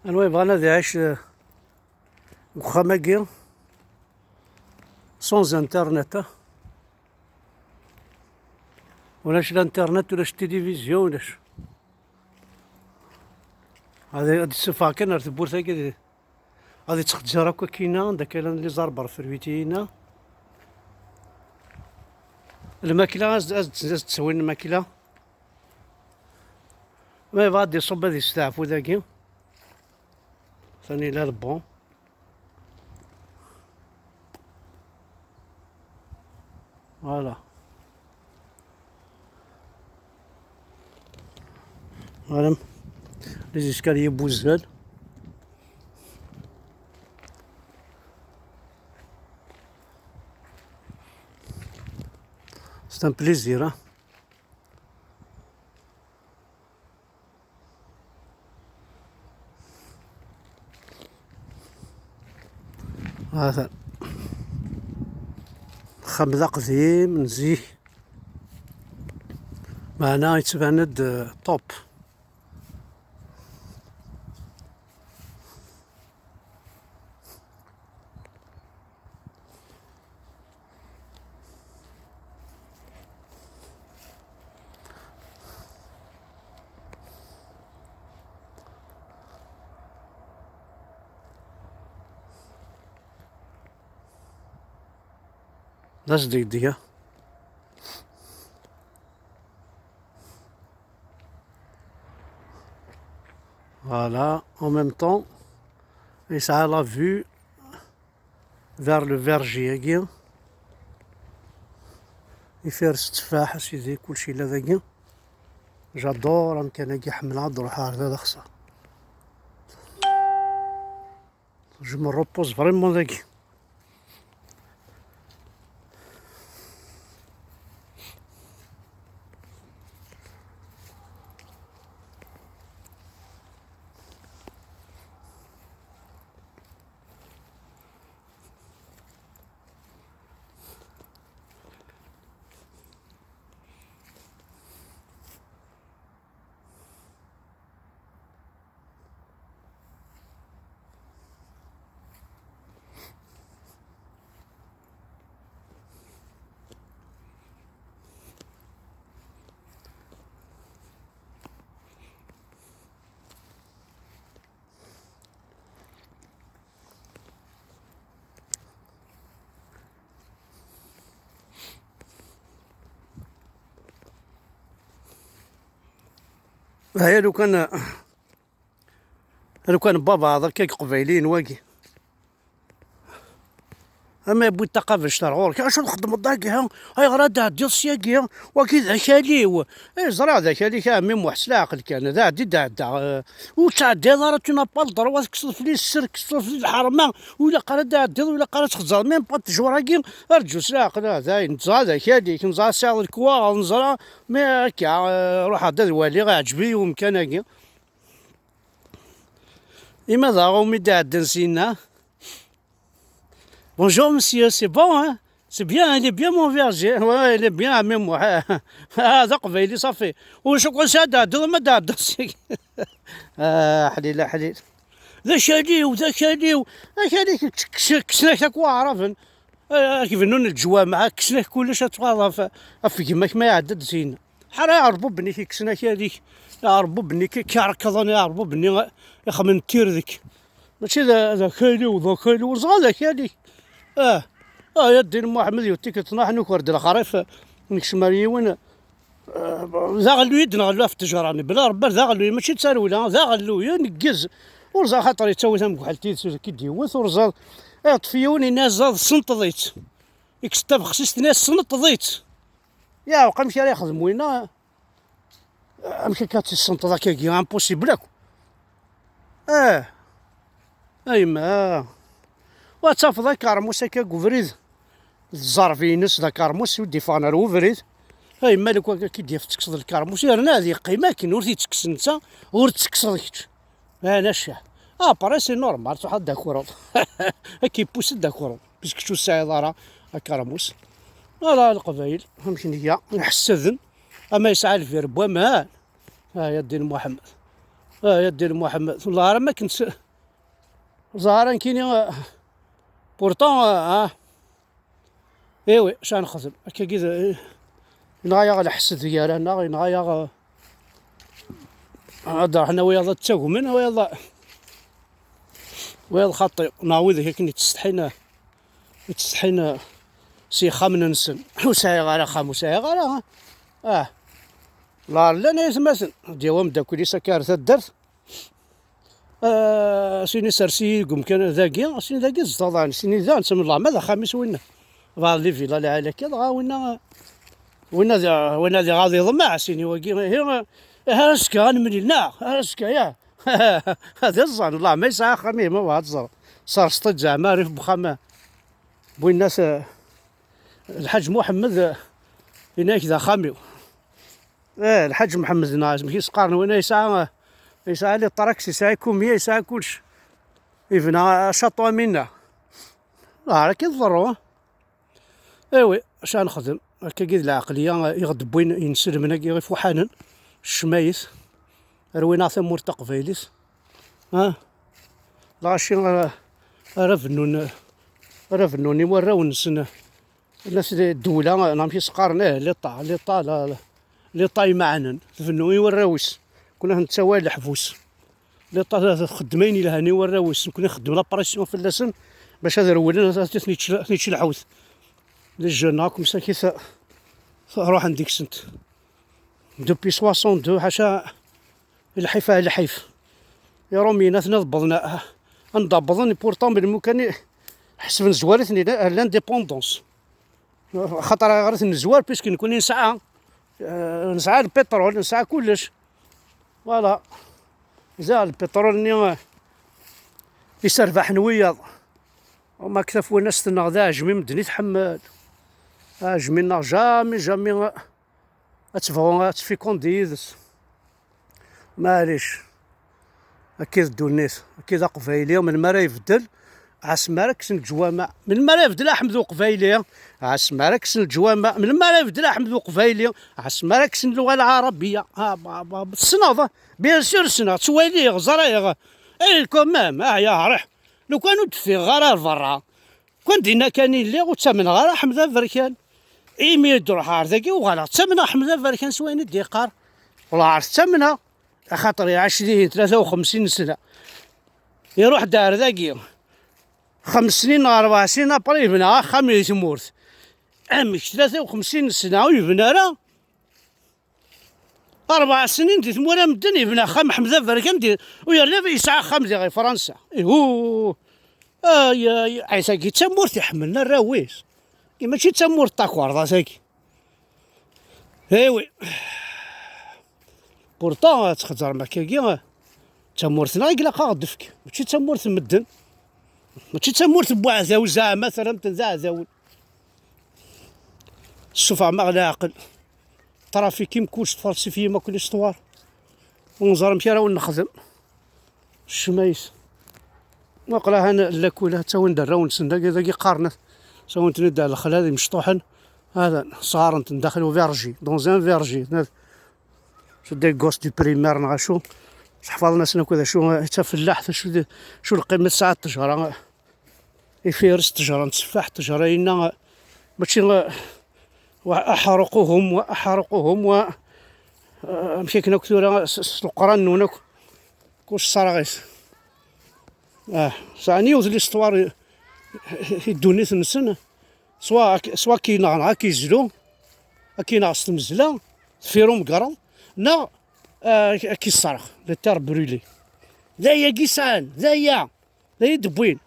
أنا بغانا ذي عيش وخاماكي سونز انترنت، ولاش الانترنت ولاش التلفزيون ولاش هذا السفاح كان راه تبورثا كي غادي تخجر هكا كاينه داك اللي زربر في الفيتينا الماكله از تسوي الماكله ما غادي يصب هذه يستعفو ذاكي ثاني لا البون فوالا فوالا لي زيسكاليي بوزال. C'est un plaisir, hein. هذا خبزة قديم نزيه معنا يتباند طوب. لا جديدية فوالا en même temps يسعى لا فو vers le verger هاكي يفارس التفاح سيدي كلشي لا ذاكي جادور كان هاكي حملها تروح هذا خصها جو مو روبوز فريمون ذاكي. هيا لو كان بابا هذاك قبايلين واقي اما يبغي الثقافه شترغور كاع شنو نخدم الضاكي هاي غرادا ديال السياقيه وكذا خالي زرا ذا خالي كاع ميم وحس العقل كان ذا عدي دا وتاع ديال راه تونا بالدر وكسر لي السر كسر في الحرمه ولا قرا دا ديال ولا قرا تخزر ميم با تجوراكي رجو العقل هذا نزرا ذا خالي كنزرا ساعه الكوا نزرا مي كاع روح هذا الوالي غاعجبي ومكانكي لماذا غومي دا نسينا. Bonjour monsieur, c'est bon hein? C'est bien, il est bien mon verger. Ouais, il est bien même moi. هذا قبيلي صافي. وشكون سادا ما داد. حليل حليل. ذا شالي وذا شالي شالي كسناك تاك واعرفن. كيف نون الجوامع كسناك كلش تواضع في كيماك ما يعدد زين. حرا يعربوا بني كي كسناك هذيك. يعربوا بني كي كيعركضون يعربوا بني يخمن تير ذيك. ماشي ذا خالي وذا خالي وزغا خالي. يا الدين محمد يوتيك تناح نكرد الخريف نكشماري وين ذا غلوي نغلوها في التجراني بلا ربا ذا غلوي ماشي تسالولا ذا غلوي نقز ورزا خاطر يتسوي ثم كحلتي كي ديوث ورزا طفيوني ناس زاد سنطضيت يكستف خصيص ناس سنطضيت يا وقع مشي راه يخدم وين مشي كاتي السنطضه كي امبوسيبل ايما وتافض كارموس هكا كوفريد الزرفينس ذا كارموس ودي فانر وفريد هاي مالك كي دير تكسر الكارموس يرنا هذه قيمه كي ور تكس انت ور تكسريت انا شاه بري سي نورمال تحط داكورو كي بوس داكورو باسكو شو الساعه دارا الكارموس لا القبايل فهمتني هي نحسذن اما يسعى الفير بومان ها يا الدين محمد يا دير محمد والله راه ما كنت زهران كاينين بورتون ايوي اش غنخدم هكا كي نغايا على حس ديالنا نغايا هذا حنا ويلا تاكمن ويلا خاطي نعوذ هيك تستحينا سي خامن نسن وسايغ على خام وسايغ على لا لا ناس مثلا ديوام داكولي سكار الدرت سيني سرسي قم كان ذاكي سيني ذاكي زطاضان سيني ذا نسمي الله ماذا خامس وين فالي فيلا لا على كذا وين ذا غادي ضمع سيني واقي هي هرسكا غنملي لا هرسكا يا هذا الظن الله ما يسعى خمي ما هو هاد صار سطد زعما ريف بخامه بوين الناس الحاج محمد هناك ذا خاميو الحاج محمد ناز ماشي سقارن وين يسعى لي الطراكس يسعى كومية يسعى كلش يفنا شطوة منا راه كيضروا ايوي اش غنخدم هكا كي العقلية يغضب وين ينسلم هنا غير فوحانن الشمايس روينا ثمور تقفيليس لاشي راه فنوني وراو نسنا الناس الدولة نمشي سقارن لي طاي معنا فنوني وراوس كنا نتساوى الحفوس لي طا خدمين الى هاني وراوس كنا نخدم لابريسيون في اللسن باش هذا الاول ثنيتش الحوث للجنة كوم سا كي روح عندك سنت دوبي 62 حاشا الحيفه الحيف يا رومينا ضبطنا نضبطني بورطون بالمكان حسب نزوارتني لانديبوندونس خاطر غير النزوار بيسك نكون نسعى البترول نسعى كلش فوالا زال البترول ني يسربح نويض وما كتفوا الناس تنغدا جمي مدني تحمل جمينا جامي تفي كونديدس معليش اكيد الدونيس اكيد قبايليه من مرا يفدل عسمارك الجوامع من مرا يفدل احمد قبايليه عسمارك الجوامع من مرا يفدل احمد قبايليه عسمارك اللغه العربيه بالصناضه بيان سور سنا توالي غزرايغ اي كومام يا ريح لو كانوا تفي غرار برا كون دينا كانين لي وتمن غير حمد فركان ايمي دروح عرضكي وغلط تمنى حمد فركان سوين الديقار والله عرفت تمنى خاطر 20 53 سنه يروح دار ذاكي 5 سنين 4 سنين ابري يبنى خميس مورث عمك 53 سنه ويبنى راه 4 سنين دي ثمورا مدن يبنى خام حمد فركان ويرنا يسعى خمسه غير فرنسا ايهو يا عيسى كي تمورت يحملنا الراويس كي ماشي تمورت تاكواردا ساكي ايوي بورطون تخزر مكاكي تمورتنا يقلق غدفك ماشي تمورت مدن ماشي تمورت بوعزاو زعما مثلا تنزعزاون السفع ما غلا عقل ترافيكي مكوش فالسيفي ما كلش طوال ونزار مشي راه نخدم الشمايس وقلاها انا لاكولها تا وين درا ونسندا كي قارنت سواء تندى على الخل هذه مشطوحا هذا صغار ندخلو فيرجي دون زان فيرجي شو دي غوس دو بريمير نغاشو حفظنا سنا كذا شو حتى فلاح شو القيمه ساعه التجاره يفيرس التجاره نتسفح التجاره هنا ماشي واحرقوهم و مشي كنا كثيرا القران هناك كوش صراغيس ساني وز ليستوار يدوني ثنسن سوا كينغ كيزلو كينغ تمزلا فيروم قرض نا كيصرخ لي تار برولي ذايا كيسان ذايا دبوين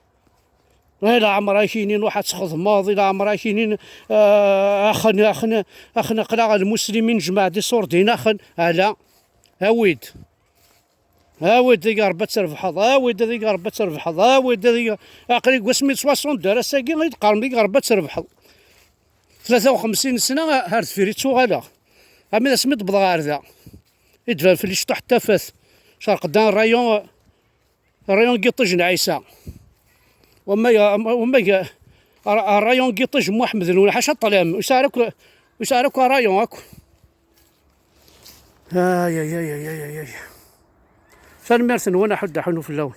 لا عمرها كاينين واحد تخذ ماضي لا عمرها كاينين اخنا قلاع المسلمين جماعة دي صوردين اخن لا هاويد ذيك ربات تربح هاويد ذيك ربات تربح هاويد ذيك اقري قسمي 60 دار ساكي غيتقارن ذيك ربات تربح 53 سنه هارد فيريتو غالا امي سميت بضغار ذا يدفن في الشطح حتى فاس شرق دان الرايون قيطج عيسى وما الرايون قيطج محمد ولا حاشا طلام يسارك رايون اكو يا فالميرث وانا حد حنو في اللون.